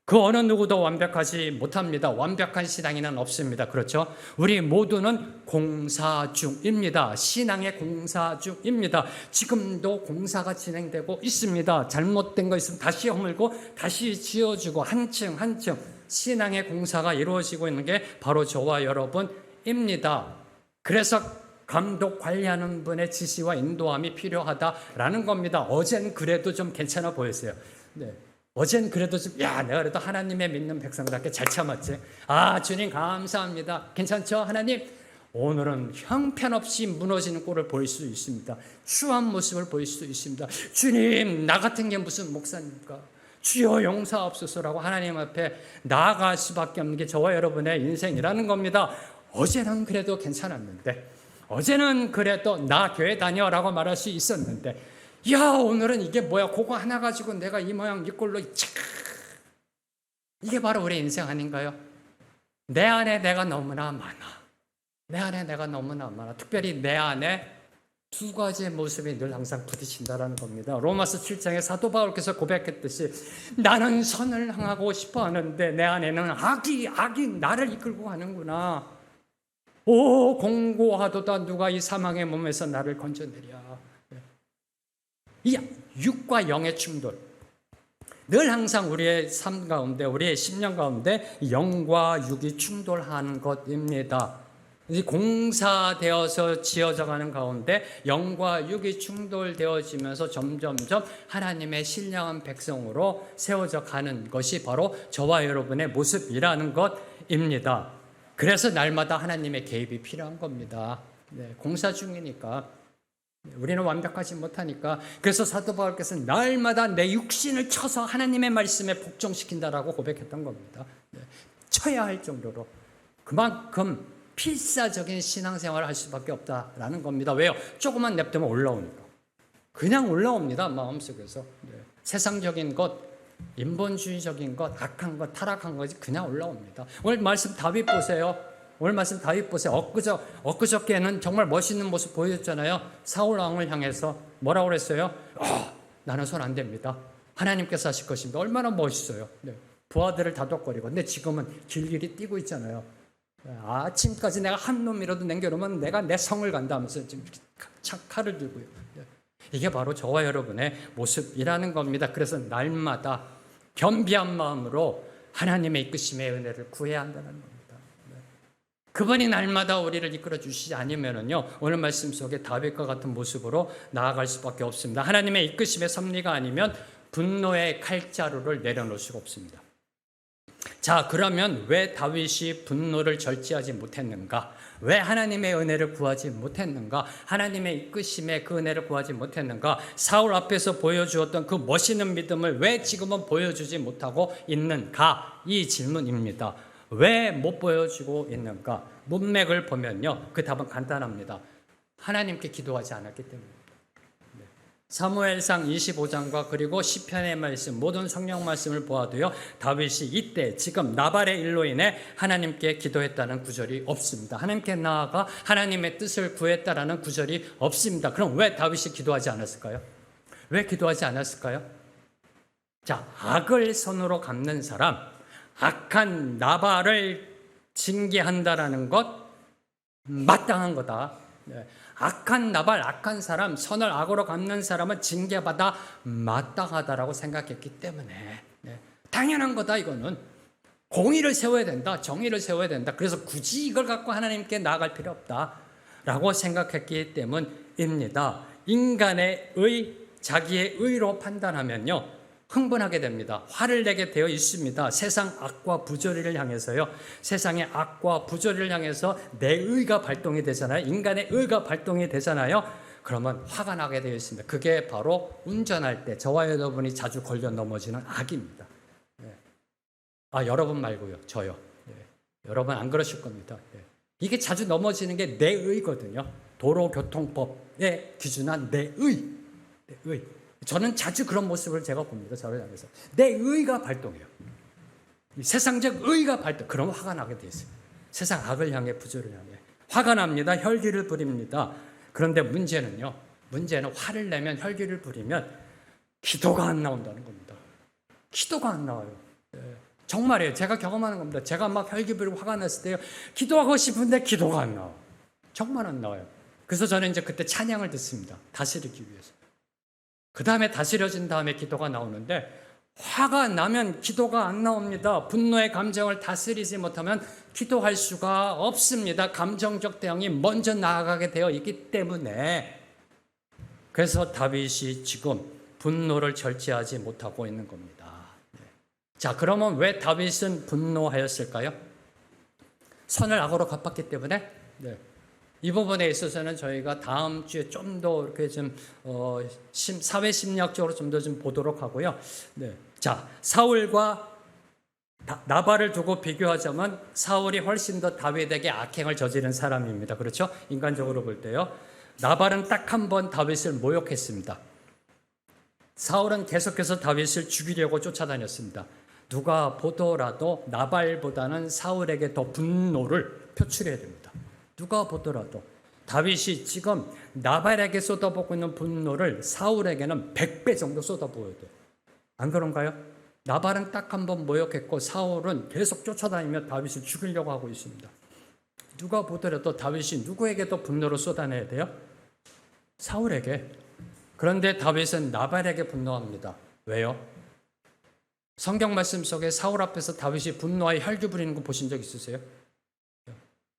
그 어느 누구도 완벽하지 못합니다. 완벽한 신앙인은 없습니다. 그렇죠? 우리 모두는 공사 중입니다. 신앙의 공사 중입니다. 지금도 공사가 진행되고 있습니다. 잘못된 거 있으면 다시 허물고 다시 지어주고 한층 한층 신앙의 공사가 이루어지고 있는 게 바로 저와 여러분입니다. 그래서 감독 관리하는 분의 지시와 인도함이 필요하다라는 겁니다. 어젠 그래도 좀 괜찮아 보였어요. 네. 어젠 그래도 좀, 내가 그래도 하나님의 믿는 백성답게 잘 참았지. 주님 감사합니다. 괜찮죠, 하나님? 오늘은 형편없이 무너지는 꼴을 보일 수 있습니다. 추한 모습을 보일 수 있습니다. 주님, 나 같은 게 무슨 목사입니까? 주여 용서하옵소서라고 하나님 앞에 나아갈 수밖에 없는 게 저와 여러분의 인생이라는 겁니다. 어제는 그래도 괜찮았는데, 어제는 그래도 나 교회 다녀라고 말할 수 있었는데, 오늘은 이게 뭐야? 그거 하나 가지고 내가 이 모양 이 꼴로 이게 바로 우리 인생 아닌가요? 내 안에 내가 너무나 많아. 특별히 내 안에 두 가지의 모습이 늘 항상 부딪힌다는 겁니다. 로마서 7장에 사도 바울께서 고백했듯이 나는 선을 향하고 싶어 하는데 내 안에는 악이 나를 이끌고 가는구나. 공고하도다 누가 이 사망의 몸에서 나를 건져내랴. 이 육과 영의 충돌, 늘 항상 우리의 삶 가운데, 우리의 심령 가운데 영과 육이 충돌하는 것입니다. 공사되어서 지어져가는 가운데 영과 육이 충돌되어지면서 점점점 하나님의 신령한 백성으로 세워져 가는 것이 바로 저와 여러분의 모습이라는 것입니다. 그래서 날마다 하나님의 개입이 필요한 겁니다. 공사 중이니까, 우리는 완벽하지 못하니까. 그래서 사도 바울께서 날마다 내 육신을 쳐서 하나님의 말씀에 복종시킨다라고 고백했던 겁니다. 쳐야 할 정도로. 그만큼 필사적인 신앙생활을 할 수밖에 없다라는 겁니다. 왜요? 조금만 냅두면 올라오니까. 그냥 올라옵니다, 마음속에서. 세상적인 것, 인본주의적인 것, 악한 것, 타락한 것이 그냥 올라옵니다. 오늘 말씀 다윗 보세요. 엊그저께는 정말 멋있는 모습 보여줬잖아요. 사울 왕을 향해서 뭐라고 그랬어요? 나는 손 안 댑니다. 하나님께서 하실 것입니다. 얼마나 멋있어요. 부하들을 다독거리고. 근데 지금은 길길이 뛰고 있잖아요. 아침까지 내가 한 놈이라도 남겨놓으면 내가 내 성을 간다 하면서 지금 칼을 들고요. 이게 바로 저와 여러분의 모습이라는 겁니다. 그래서 날마다 겸비한 마음으로 하나님의 이끄심의 은혜를 구해야 한다는 겁니다. 그분이 날마다 우리를 이끌어 주시지 않으면요, 오늘 말씀 속에 다윗과 같은 모습으로 나아갈 수밖에 없습니다. 하나님의 이끄심의 섭리가 아니면 분노의 칼자루를 내려놓을 수가 없습니다. 자, 그러면 왜 다윗이 분노를 절제하지 못했는가? 왜 하나님의 은혜를 구하지 못했는가? 하나님의 이끄심에 그 은혜를 구하지 못했는가? 사울 앞에서 보여주었던 그 멋있는 믿음을 왜 지금은 보여주지 못하고 있는가? 이 질문입니다. 왜 못 보여주고 있는가? 문맥을 보면요, 그 답은 간단합니다. 하나님께 기도하지 않았기 때문입니다. 사무엘상 25장과 그리고 시편의 말씀, 모든 성경 말씀을 보아도요, 다윗이 이때 지금 나발의 일로 인해 하나님께 기도했다는 구절이 없습니다. 하나님께 나아가 하나님의 뜻을 구했다라는 구절이 없습니다. 그럼 왜 다윗이 기도하지 않았을까요? 왜 기도하지 않았을까요? 자, 악을 손으로 갚는 사람, 악한 나발을 징계한다라는 것 마땅한 거다. 악한 나발, 악한 사람, 선을 악으로 갚는 사람은 징계받아 마땅하다라고 생각했기 때문에 당연한 거다. 이거는 공의를 세워야 된다, 정의를 세워야 된다. 그래서 굳이 이걸 갖고 하나님께 나아갈 필요 없다라고 생각했기 때문입니다. 인간의 자기의 의로 판단하면요, 흥분하게 됩니다. 화를 내게 되어 있습니다. 세상 악과 부조리를 향해서요. 세상의 악과 부조리를 향해서 내 의가 발동이 되잖아요. 인간의 의가 발동이 되잖아요. 그러면 화가 나게 되어 있습니다. 그게 바로 운전할 때 저와 여러분이 자주 걸려 넘어지는 악입니다. 여러분 말고요. 저요. 여러분 안 그러실 겁니다. 이게 자주 넘어지는 게 내 의거든요. 도로교통법에 기준한 내 의. 저는 자주 그런 모습을 제가 봅니다. 저를 향해서. 내 의가 발동해요. 세상적 의가 발동. 그럼 화가 나게 돼 있어요. 세상 악을 향해, 부조를 향해. 화가 납니다. 혈기를 부립니다. 그런데 문제는 화를 내면, 혈기를 부리면 기도가 안 나온다는 겁니다. 기도가 안 나와요. 정말이에요. 제가 경험하는 겁니다. 제가 막 혈기 부리고 화가 났을 때요, 기도하고 싶은데 기도가 안 나와. 정말 안 나와요. 그래서 저는 이제 그때 찬양을 듣습니다. 다스리기 위해서. 그 다음에 다스려진 다음에 기도가 나오는데, 화가 나면 기도가 안 나옵니다. 분노의 감정을 다스리지 못하면 기도할 수가 없습니다. 감정적 대응이 먼저 나아가게 되어 있기 때문에. 그래서 다윗이 지금 분노를 절제하지 못하고 있는 겁니다. 자, 그러면 왜 다윗은 분노하였을까요? 선을 악으로 갚았기 때문에. 이 부분에 있어서는 저희가 다음 주에 좀 더 이렇게 좀 사회 심리학적으로 좀 더 보도록 하고요. 자, 사울과 나발을 두고 비교하자면 사울이 훨씬 더 다윗에게 악행을 저지른 사람입니다. 그렇죠? 인간적으로 볼 때요. 나발은 딱 한 번 다윗을 모욕했습니다. 사울은 계속해서 다윗을 죽이려고 쫓아다녔습니다. 누가 보더라도 나발보다는 사울에게 더 분노를 표출해야 됩니다. 누가 보더라도 다윗이 지금 나발에게 쏟아붓고 있는 분노를 사울에게는 100배 정도 쏟아부어야 돼요. 안 그런가요? 나발은 딱 한 번 모욕했고 사울은 계속 쫓아다니며 다윗을 죽이려고 하고 있습니다. 누가 보더라도 다윗이 누구에게 더 분노를 쏟아내야 돼요? 사울에게. 그런데 다윗은 나발에게 분노합니다. 왜요? 성경 말씀 속에 사울 앞에서 다윗이 분노하여 혈기 부리는 거 보신 적 있으세요?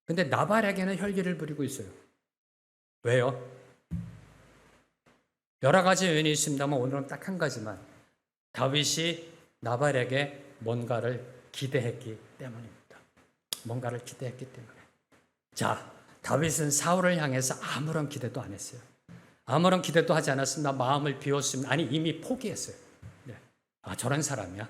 근데 나발에게는 혈기를 부리고 있어요. 왜요? 여러 가지 요인이 있습니다만 오늘은 딱 한 가지만, 다윗이 나발에게 뭔가를 기대했기 때문입니다. 뭔가를 기대했기 때문에. 자, 다윗은 사울을 향해서 아무런 기대도 안 했어요. 아무런 기대도 하지 않았습니다. 마음을 비웠습니다. 아니, 이미 포기했어요. 저런 사람이야.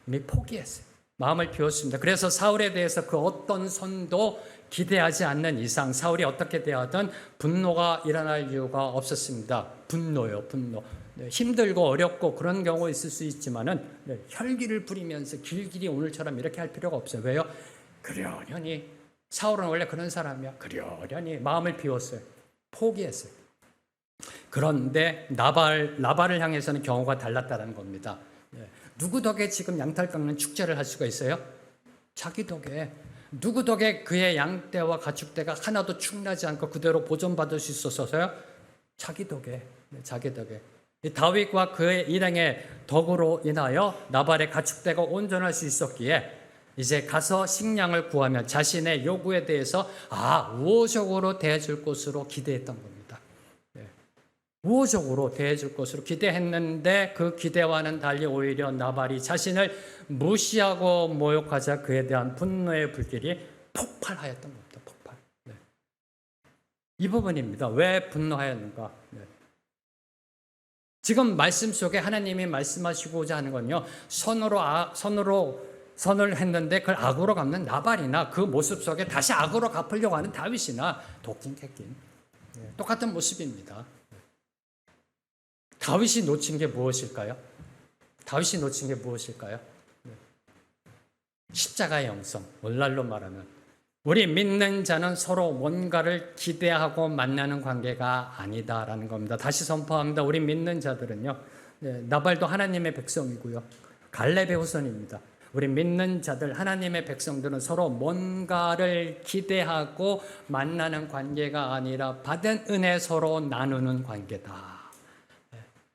이미 포기했어요. 마음을 비웠습니다. 그래서 사울에 대해서 그 어떤 선도 기대하지 않는 이상 사울이 어떻게 대하든 분노가 일어날 이유가 없었습니다. 분노요, 분노. 힘들고 어렵고 그런 경우 있을 수 있지만은 혈기를 부리면서 길길이 오늘처럼 이렇게 할 필요가 없어요. 왜요? 그러려니 사울은 원래 그런 사람이야. 그러려니 마음을 비웠어요. 포기했어요. 그런데 나발을 향해서는 경우가 달랐다는 겁니다. 누구 덕에 지금 양털 깎는 축제를 할 수가 있어요? 자기 덕에. 누구 덕에 그의 양떼와 가축대가 하나도 축나지 않고 그대로 보존받을 수 있었어요? 자기 덕에. 자기 덕에. 다윗과 그의 일행의 덕으로 인하여 나발의 가축대가 온전할 수 있었기에 이제 가서 식량을 구하면 자신의 요구에 대해서 우호적으로 대해줄 것으로 기대했던 겁니다. 우호적으로 대해줄 것으로 기대했는데 그 기대와는 달리 오히려 나발이 자신을 무시하고 모욕하자 그에 대한 분노의 불길이 폭발하였던 겁니다. 폭발. 이 부분입니다. 왜 분노하였는가? 지금 말씀 속에 하나님이 말씀하시고자 하는 건요, 선을 했는데 그걸 악으로 갚는 나발이나 그 모습 속에 다시 악으로 갚으려고 하는 다윗이나 도끼 객긴 똑같은 모습입니다. 다윗이 놓친 게 무엇일까요? 다윗이 놓친 게 무엇일까요? 십자가의 영성, 오늘날로 말하면 우리 믿는 자는 서로 뭔가를 기대하고 만나는 관계가 아니다라는 겁니다. 다시 선포합니다. 우리 믿는 자들은요, 나발도 하나님의 백성이고요, 갈렙의 후손입니다. 우리 믿는 자들, 하나님의 백성들은 서로 뭔가를 기대하고 만나는 관계가 아니라 받은 은혜 서로 나누는 관계다.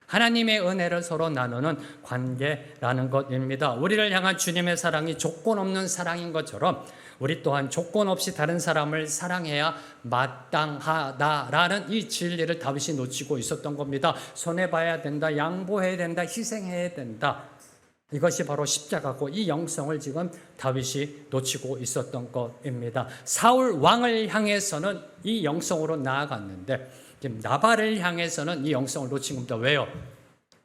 하나님의 은혜를 서로 나누는 관계라는 것입니다. 우리를 향한 주님의 사랑이 조건 없는 사랑인 것처럼 우리 또한 조건 없이 다른 사람을 사랑해야 마땅하다라는 이 진리를 다윗이 놓치고 있었던 겁니다. 손해봐야 된다, 양보해야 된다, 희생해야 된다. 이것이 바로 십자가고 이 영성을 지금 다윗이 놓치고 있었던 것입니다. 사울 왕을 향해서는 이 영성으로 나아갔는데 지금 나발을 향해서는 이 영성을 놓친 겁니다. 왜요?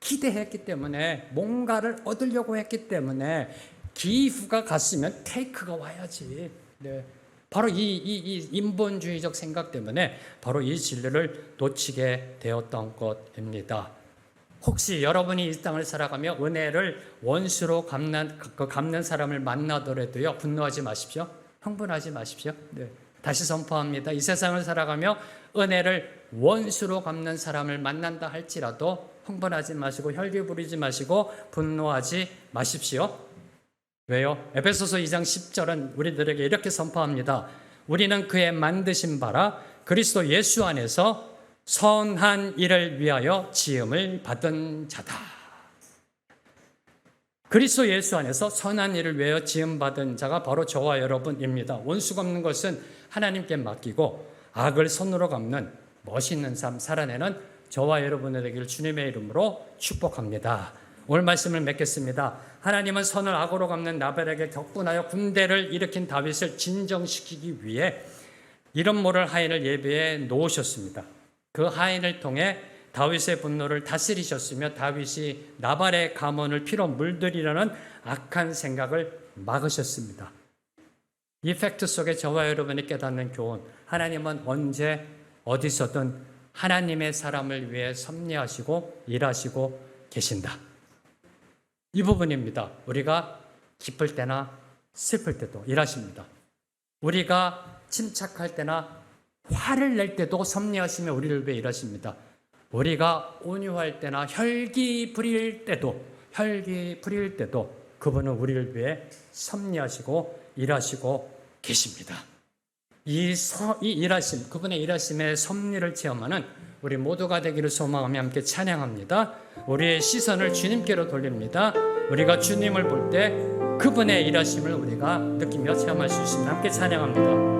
기대했기 때문에, 뭔가를 얻으려고 했기 때문에. 기후가 갔으면 테이크가 와야지. 네. 바로 이 인본주의적 생각 때문에 바로 이 진리를 놓치게 되었던 것입니다. 혹시 여러분이 이 땅을 살아가며 은혜를 원수로 갚는 사람을 만나더라도요, 분노하지 마십시오. 흥분하지 마십시오. 네. 다시 선포합니다. 이 세상을 살아가며 은혜를 원수로 갚는 사람을 만난다 할지라도 흥분하지 마시고 혈기 부리지 마시고 분노하지 마십시오. 왜요? 에베소서 2장 10절은 우리들에게 이렇게 선포합니다. 우리는 그의 만드신 바라 그리스도 예수 안에서 선한 일을 위하여 지음을 받은 자다. 그리스도 예수 안에서 선한 일을 위하여 지음받은 자가 바로 저와 여러분입니다. 원수 갚는 것은 하나님께 맡기고 악을 손으로 갚는 멋있는 삶 살아내는 저와 여러분이 되기를 주님의 이름으로 축복합니다. 오늘 말씀을 맺겠습니다. 하나님은 선을 악으로 갚는 나발에게 격분하여 군대를 일으킨 다윗을 진정시키기 위해 이런 모를 하인을 예비해 놓으셨습니다. 그 하인을 통해 다윗의 분노를 다스리셨으며 다윗이 나발의 가문을 피로 물들이려는 악한 생각을 막으셨습니다. 이 팩트 속에 저와 여러분이 깨닫는 교훈, 하나님은 언제 어디서든 하나님의 사람을 위해 섭리하시고 일하시고 계신다. 이 부분입니다. 우리가 기쁠 때나 슬플 때도 일하십니다. 우리가 침착할 때나 화를 낼 때도 섭리하시며 우리를 위해 일하십니다. 우리가 온유할 때나 혈기 부릴 때도 그분은 우리를 위해 섭리하시고 일하시고 계십니다. 이 일하심, 그분의 일하심의 섭리를 체험하는 우리 모두가 되기를 소망하며 함께 찬양합니다. 우리의 시선을 주님께로 돌립니다. 우리가 주님을 볼 때 그분의 일하심을 우리가 느끼며 체험할 수 있습니다. 함께 찬양합니다.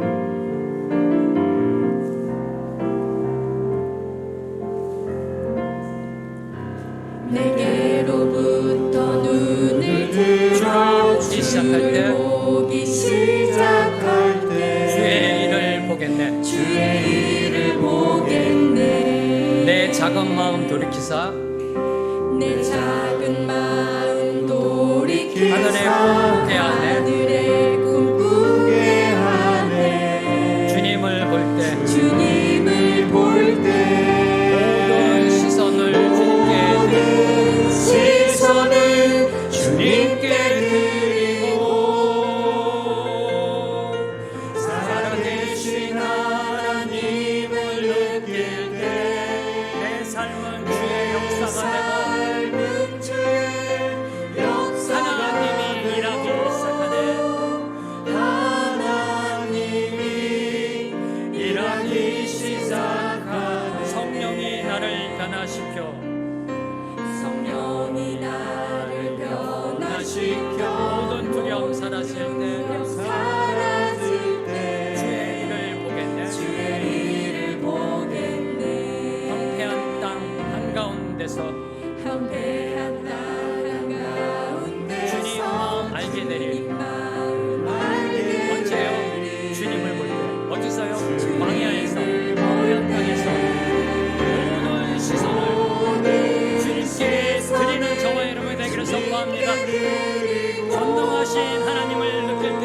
내게로부터 눈을 들어 주를 보기 시작할 때 주의 일을 보겠네. 주의 일을 보겠네. 내 작은 마음 돌이키사 내 작은 마음 돌이키사 하늘의 꿈꾸게 하네. 주님을 볼 때 주님을 볼 때 모든 시선을 주님께 드리고 살아계신 하나님을 느낄 때 내 삶은 주의 역사가 되고 하나님이 일하기 시작하네. 하나님이 일하기 시작하네. 성령이 나를 변화시켜 모든 두려움 사라질 때 주의 일을 보겠네. 황폐한 땅 한가운데서 주님 마음 알게 되리. 언제요? 주님을 볼 때. 어디서요? 광야에서, 황폐한 땅에서 모든 시선을 주님께 드리는 저와 여러분이 되기를 선포합니다. 전능하신 하나님을 느낄 때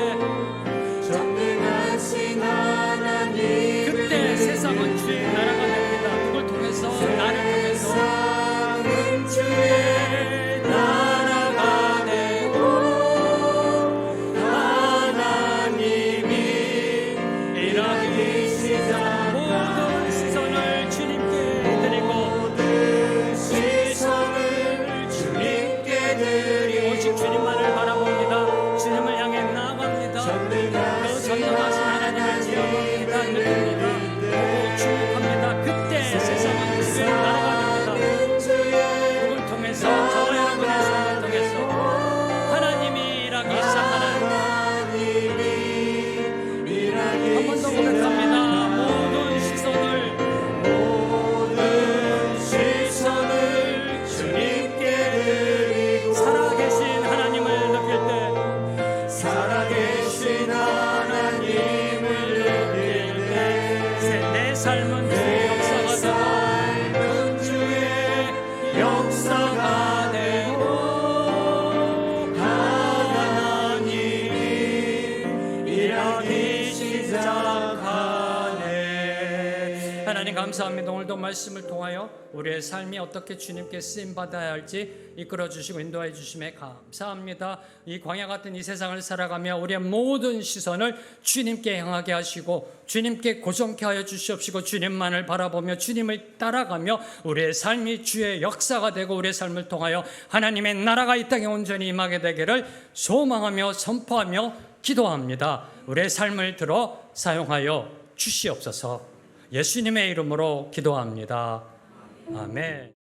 그때 세상은 주의 나라가 됩니다. 그걸 통해서 나를 통해서 삶은 주의 역사가 되고 하나님이 일하기 시작하네. 하나님 감사합니다. 오늘도 말씀을 통하여 우리의 삶이 어떻게 주님께 쓰임받아야 할지 이끌어 주시고 인도해 주심에 감사합니다. 이 광야 같은 이 세상을 살아가며 우리의 모든 시선을 주님께 향하게 하시고 주님께 고정케 하여 주시옵시고 주님만을 바라보며 주님을 따라가며 우리의 삶이 주의 역사가 되고 우리의 삶을 통하여 하나님의 나라가 이 땅에 온전히 임하게 되기를 소망하며 선포하며 기도합니다. 우리의 삶을 들어 사용하여 주시옵소서. 예수님의 이름으로 기도합니다. 아멘.